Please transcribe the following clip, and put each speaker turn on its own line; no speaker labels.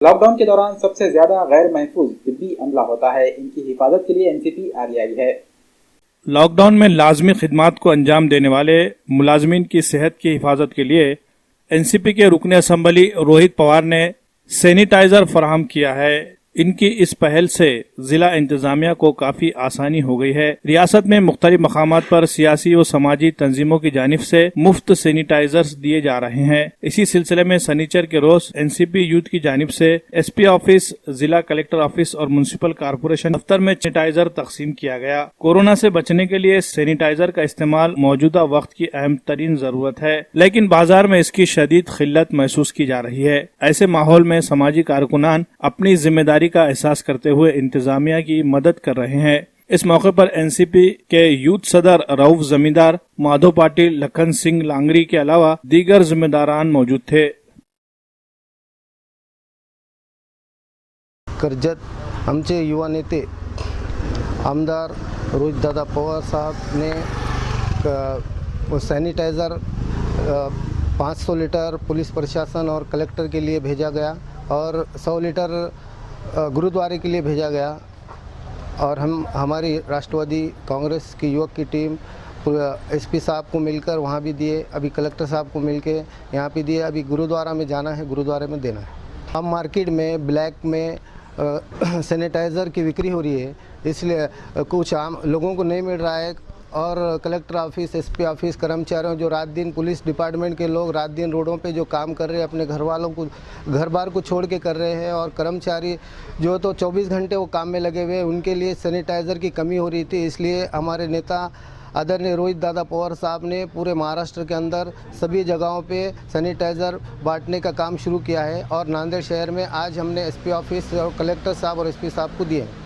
Lockdown के दौरान सबसे ज्यादा गैर महफूज तिब्बी अमला होता है। इनकी हिफाजत के लिए एनसीपी आगे आई है।
लॉकडाउन में लाजमी खिदमात को अंजाम देने वाले मुलाजमीन की सेहत की हिफाजत के लिए एनसीपी के रुकने असम्बली रोहित पवार ने सैनिटाइजर फराहम किया है। इनकी इस पहल से जिला इंतजामिया को काफी आसानी हो गई है। रियासत में मुख्तलिफ मकामात पर सियासी और समाजी तंजीमों की जानिब से मुफ्त सैनिटाइजर्स दिए जा रहे हैं। इसी सिलसिले में शनिचर के रोज एनसीपी यूथ की जानिब से एसपी ऑफिस, जिला कलेक्टर ऑफिस और म्युनिसिपल कारपोरेशन दफ्तर में सैनिटाइजर तकसीम किया गया। कोरोना से बचने के लिए सैनिटाइजर का इस्तेमाल मौजूदा वक्त की अहम तरीन जरूरत है, लेकिन बाजार में इसकी शदीद खिल्लत महसूस की जा रही है। ऐसे माहौल में समाजी कारकुनान अपनी जिम्मेदारी का एहसास करते हुए इंतजामिया की मदद कर रहे हैं। इस मौके पर एनसीपी के यूथ सदर रऊफ जमींदार, माधव पाटिल, लखन सिंह लांगरी के अलावा दीगर जिम्मेदारान मौजूद थे।
कर्जत आमचे युवा नेते आमदार रोहितदादा पवार साहब ने सैनिटाइज़र 500 लीटर पुलिस प्रशासन और कलेक्टर के लिए भेजा गया और 100 लीटर गुरुद्वारे के लिए भेजा गया। और हमारी राष्ट्रवादी कांग्रेस की युवक की टीम एसपी साहब को मिलकर वहाँ भी दिए, अभी कलेक्टर साहब को मिलके यहाँ पे दिए। अभी गुरुद्वारा में जाना है, गुरुद्वारे में देना है। हम मार्केट में ब्लैक में सैनिटाइज़र की बिक्री हो रही है, इसलिए कुछ आम लोगों को नहीं मिल रहा है। और कलेक्टर ऑफिस, एसपी ऑफिस, कर्मचारियों जो रात दिन, पुलिस डिपार्टमेंट के लोग रात दिन रोडों पे जो काम कर रहे हैं, अपने घर वालों को, घर बार को छोड़ के कर रहे हैं। और कर्मचारी जो तो 24 घंटे वो काम में लगे हुए हैं, उनके लिए सैनिटाइज़र की कमी हो रही थी। इसलिए हमारे नेता आदरणीय रोहित दादा पवार साहब ने पूरे महाराष्ट्र के अंदर सभी जगहों पे सैनिटाइज़र बांटने का काम शुरू किया है। और नांदेड़ शहर में आज हमने एसपी ऑफिस और कलेक्टर साहब और एसपी साहब को दिए हैं।